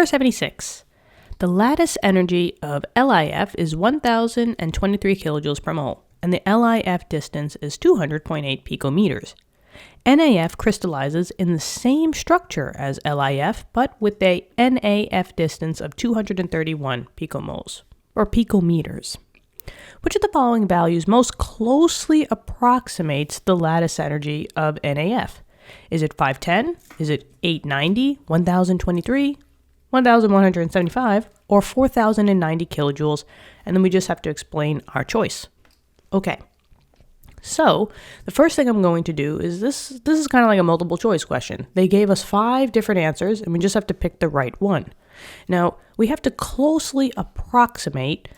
Number 76. The lattice energy of LiF is 1,023 kilojoules per mole, and the LiF distance is 200.8 picometers. NaF crystallizes in the same structure as LiF, but with a NaF distance of 231 picomoles, or picometers. Which of the following values most closely approximates the lattice energy of NaF? Is it 510? Is it 890, 1023, 1175, or 4090 kilojoules? And then we just have to explain our choice. Okay. So the first thing I'm going to do is this is kind of like a multiple choice question. They gave us 5 different answers and we just have to pick the right one. Now we have to closely approximate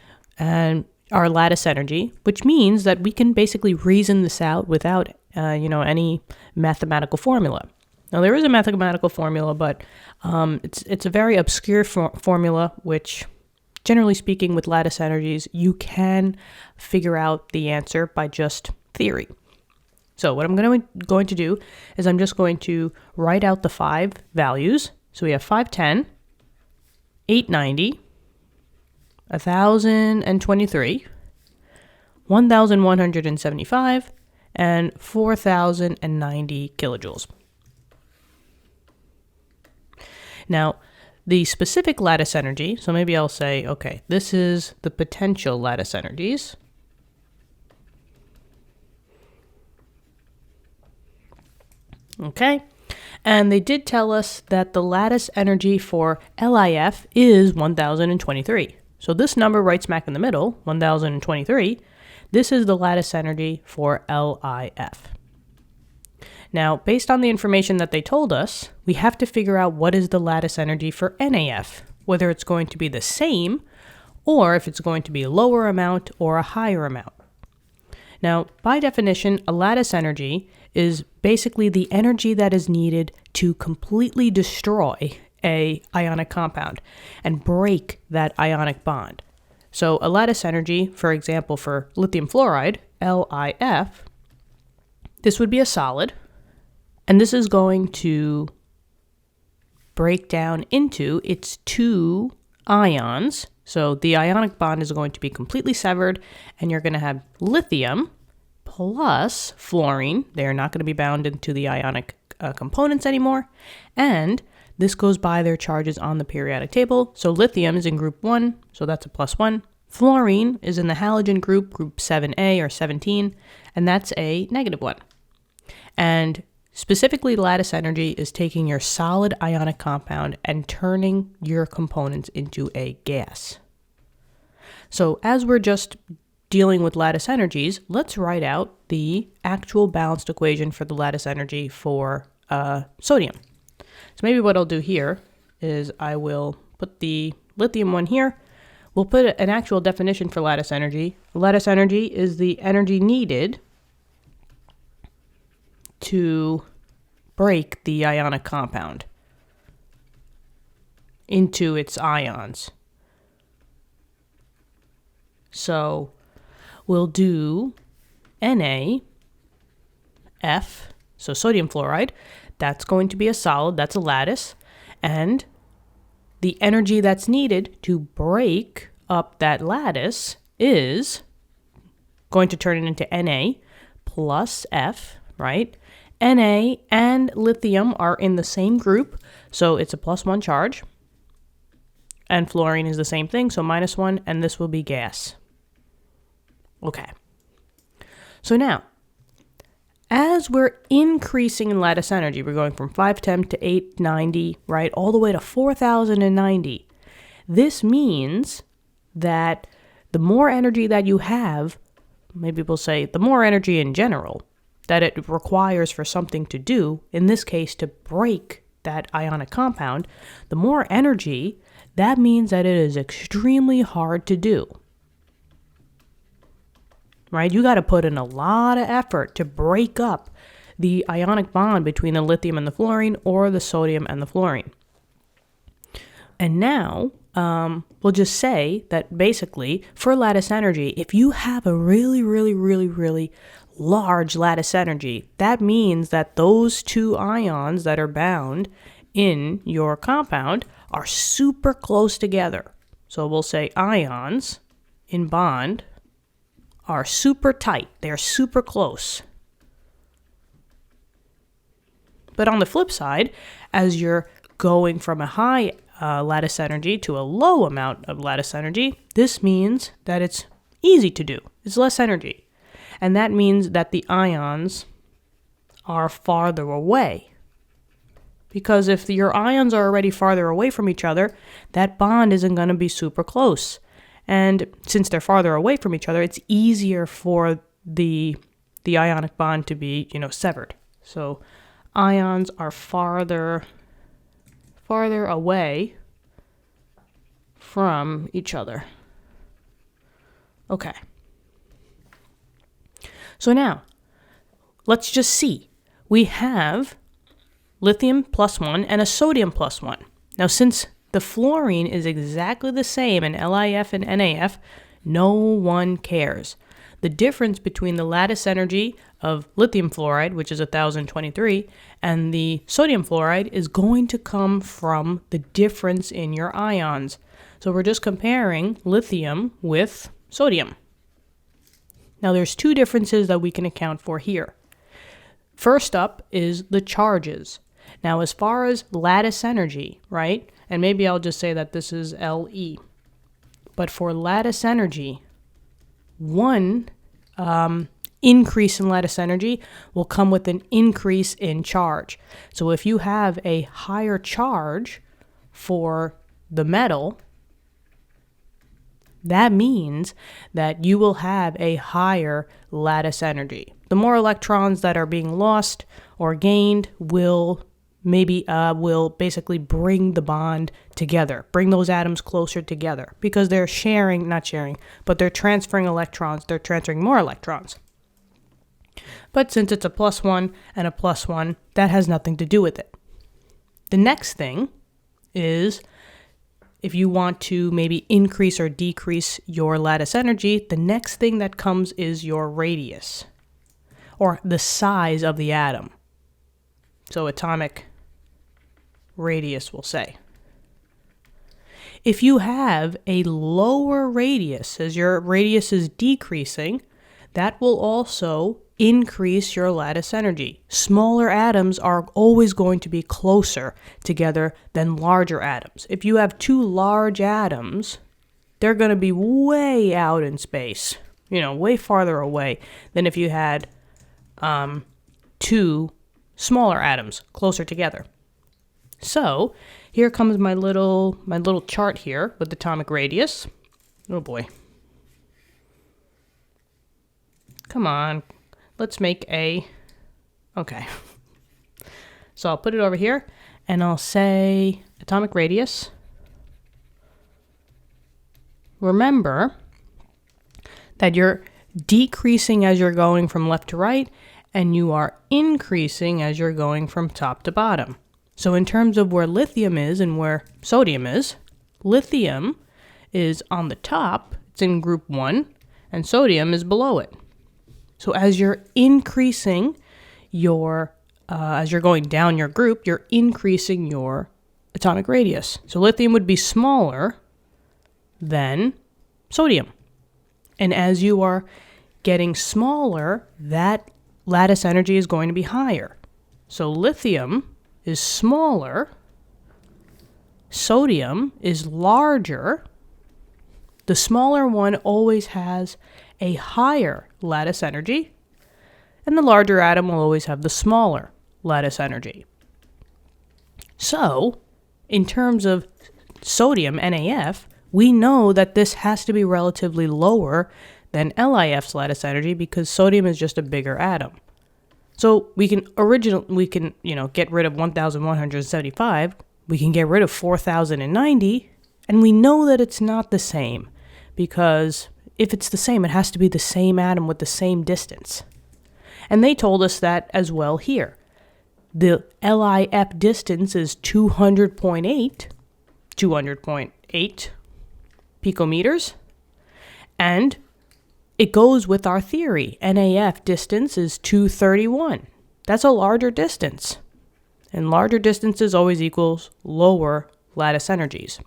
our lattice energy, which means that we can basically reason this out without any mathematical formula. Now there is a mathematical formula, but it's a very obscure formula, which generally speaking with lattice energies, you can figure out the answer by just theory. So what I'm going to do is I'm just going to write out the 5 values. So we have 510, 890, 1,023, 1,175, and 4,090 kilojoules. Now, the specific lattice energy, so maybe I'll say, okay, this is the potential lattice energies. Okay, and they did tell us that the lattice energy for LiF is 1,023. So this number right smack in the middle, 1,023, this is the lattice energy for LiF. Now, based on the information that they told us, we have to figure out what is the lattice energy for NaF, whether it's going to be the same or if it's going to be a lower amount or a higher amount. Now, by definition, a lattice energy is basically the energy that is needed to completely destroy a ionic compound and break that ionic bond. So a lattice energy, for example, for lithium fluoride, LiF, this would be a solid, and this is going to break down into its 2 ions. So the ionic bond is going to be completely severed, and you're going to have lithium plus fluorine. They're not going to be bound into the ionic components anymore. And this goes by their charges on the periodic table. So lithium is in group 1, so that's a +1. Fluorine is in the halogen group 7A or 17, and that's a -1. And specifically, lattice energy is taking your solid ionic compound and turning your components into a gas. So as we're just dealing with lattice energies, let's write out the actual balanced equation for the lattice energy for sodium. So maybe what I'll do here is I will put the lithium one here. We'll put an actual definition for lattice energy. Lattice energy is the energy needed to break the ionic compound into its ions. So we'll do NaF, so sodium fluoride, that's going to be a solid, that's a lattice, and the energy that's needed to break up that lattice is going to turn it into Na plus F, right? Na and lithium are in the same group, so it's a +1 charge. And fluorine is the same thing, so -1, and this will be gas. Okay. So now, as we're increasing in lattice energy, we're going from 510 to 890, right, all the way to 4090. This means that the more energy that you have, maybe we'll say the more energy in general that it requires for something to do, in this case to break that ionic compound, the more energy, that means that it is extremely hard to do. Right? You got to put in a lot of effort to break up the ionic bond between the lithium and the fluorine or the sodium and the fluorine. And now, we'll just say that basically for lattice energy, if you have a really large lattice energy, that means that those 2 ions that are bound in your compound are super close together. So we'll say ions in bond are super tight. They're super close. But on the flip side, as you're going from a high lattice energy to a low amount of lattice energy, this means that it's easy to do. It's less energy. And that means that the ions are farther away. Because if your ions are already farther away from each other, that bond isn't going to be super close. And since they're farther away from each other, it's easier for the ionic bond to be, severed. So ions are farther away from each other. Okay. So now, let's just see. We have lithium +1 and a sodium +1. Now, since the fluorine is exactly the same in LiF and NaF, no one cares. The difference between the lattice energy of lithium fluoride, which is 1023, and the sodium fluoride is going to come from the difference in your ions. So we're just comparing lithium with sodium. Now there's two differences that we can account for here. First up is the charges. Now as far as lattice energy, right? And maybe I'll just say that this is Le. But for lattice energy, one increase in lattice energy will come with an increase in charge. So if you have a higher charge for the metal, that means that you will have a higher lattice energy. The more electrons that are being lost or gained will basically bring the bond together, bring those atoms closer together, because they're but they're transferring electrons, they're transferring more electrons. But since it's a +1 and a +1, that has nothing to do with it. The next thing is, if you want to maybe increase or decrease your lattice energy, the next thing that comes is your radius, or the size of the atom. So atomic radius, we'll say. If you have a lower radius, as your radius is decreasing, that will also increase your lattice energy. Smaller atoms are always going to be closer together than larger atoms. If you have two large atoms, they're going to be way out in space, way farther away than if you had two smaller atoms closer together. So here comes my little chart here with atomic radius. Oh boy. Come on. Let's make okay. So I'll put it over here and I'll say atomic radius. Remember that you're decreasing as you're going from left to right, and you are increasing as you're going from top to bottom. So in terms of where lithium is and where sodium is, lithium is on the top, it's in group 1, and sodium is below it. So as you're increasing as you're going down your group, you're increasing your atomic radius. So lithium would be smaller than sodium. And as you are getting smaller, that lattice energy is going to be higher. So lithium is smaller, sodium is larger. The smaller one always has a higher lattice energy, and the larger atom will always have the smaller lattice energy. So, in terms of sodium, NaF, we know that this has to be relatively lower than LiF's lattice energy because sodium is just a bigger atom. So we can get rid of 1,175, we can get rid of 4,090, and we know that it's not the same, because if it's the same, it has to be the same atom with the same distance. And they told us that as well here. The LiF distance is 200.8 picometers, and it goes with our theory. NaF distance is 231. That's a larger distance. and larger distances always equals lower lattice energies.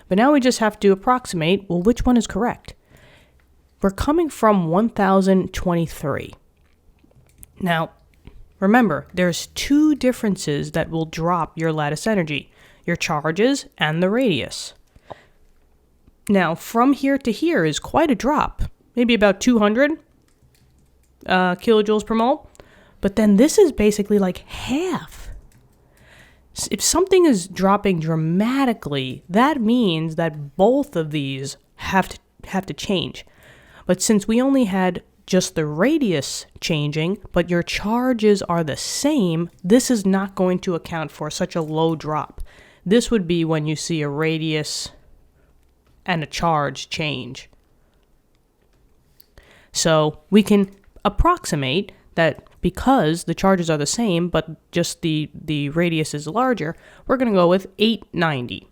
But now we just have to approximate, well, which one is correct? We're coming from 1023. Now, remember, there's two differences that will drop your lattice energy, your charges and the radius. Now, from here to here is quite a drop, maybe about 200 kilojoules per mole. But then this is basically like half. If something is dropping dramatically, that means that both of these have to change. But since we only had just the radius changing, but your charges are the same, this is not going to account for such a low drop. This would be when you see a radius and a charge change. So we can approximate that because the charges are the same, but just the radius is larger, we're going to go with 890.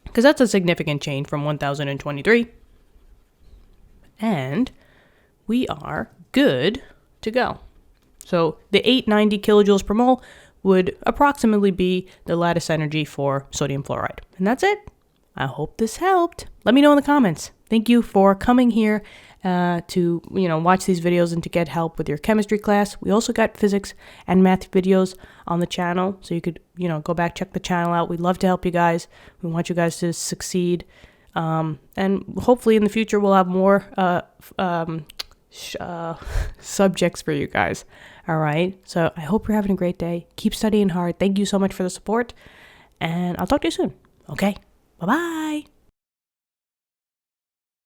Because that's a significant change from 1023. And we are good to go. So the 890 kilojoules per mole would approximately be the lattice energy for sodium fluoride. And that's it. I hope this helped. Let me know in the comments. Thank you for coming here to watch these videos and to get help with your chemistry class. We also got physics and math videos on the channel, so you could go back, check the channel out. We'd love to help you guys. We want you guys to succeed, and hopefully in the future we'll have more subjects for you guys. All right, so I hope you're having a great day. Keep studying hard. Thank you so much for the support, and I'll talk to you soon. Okay, bye-bye.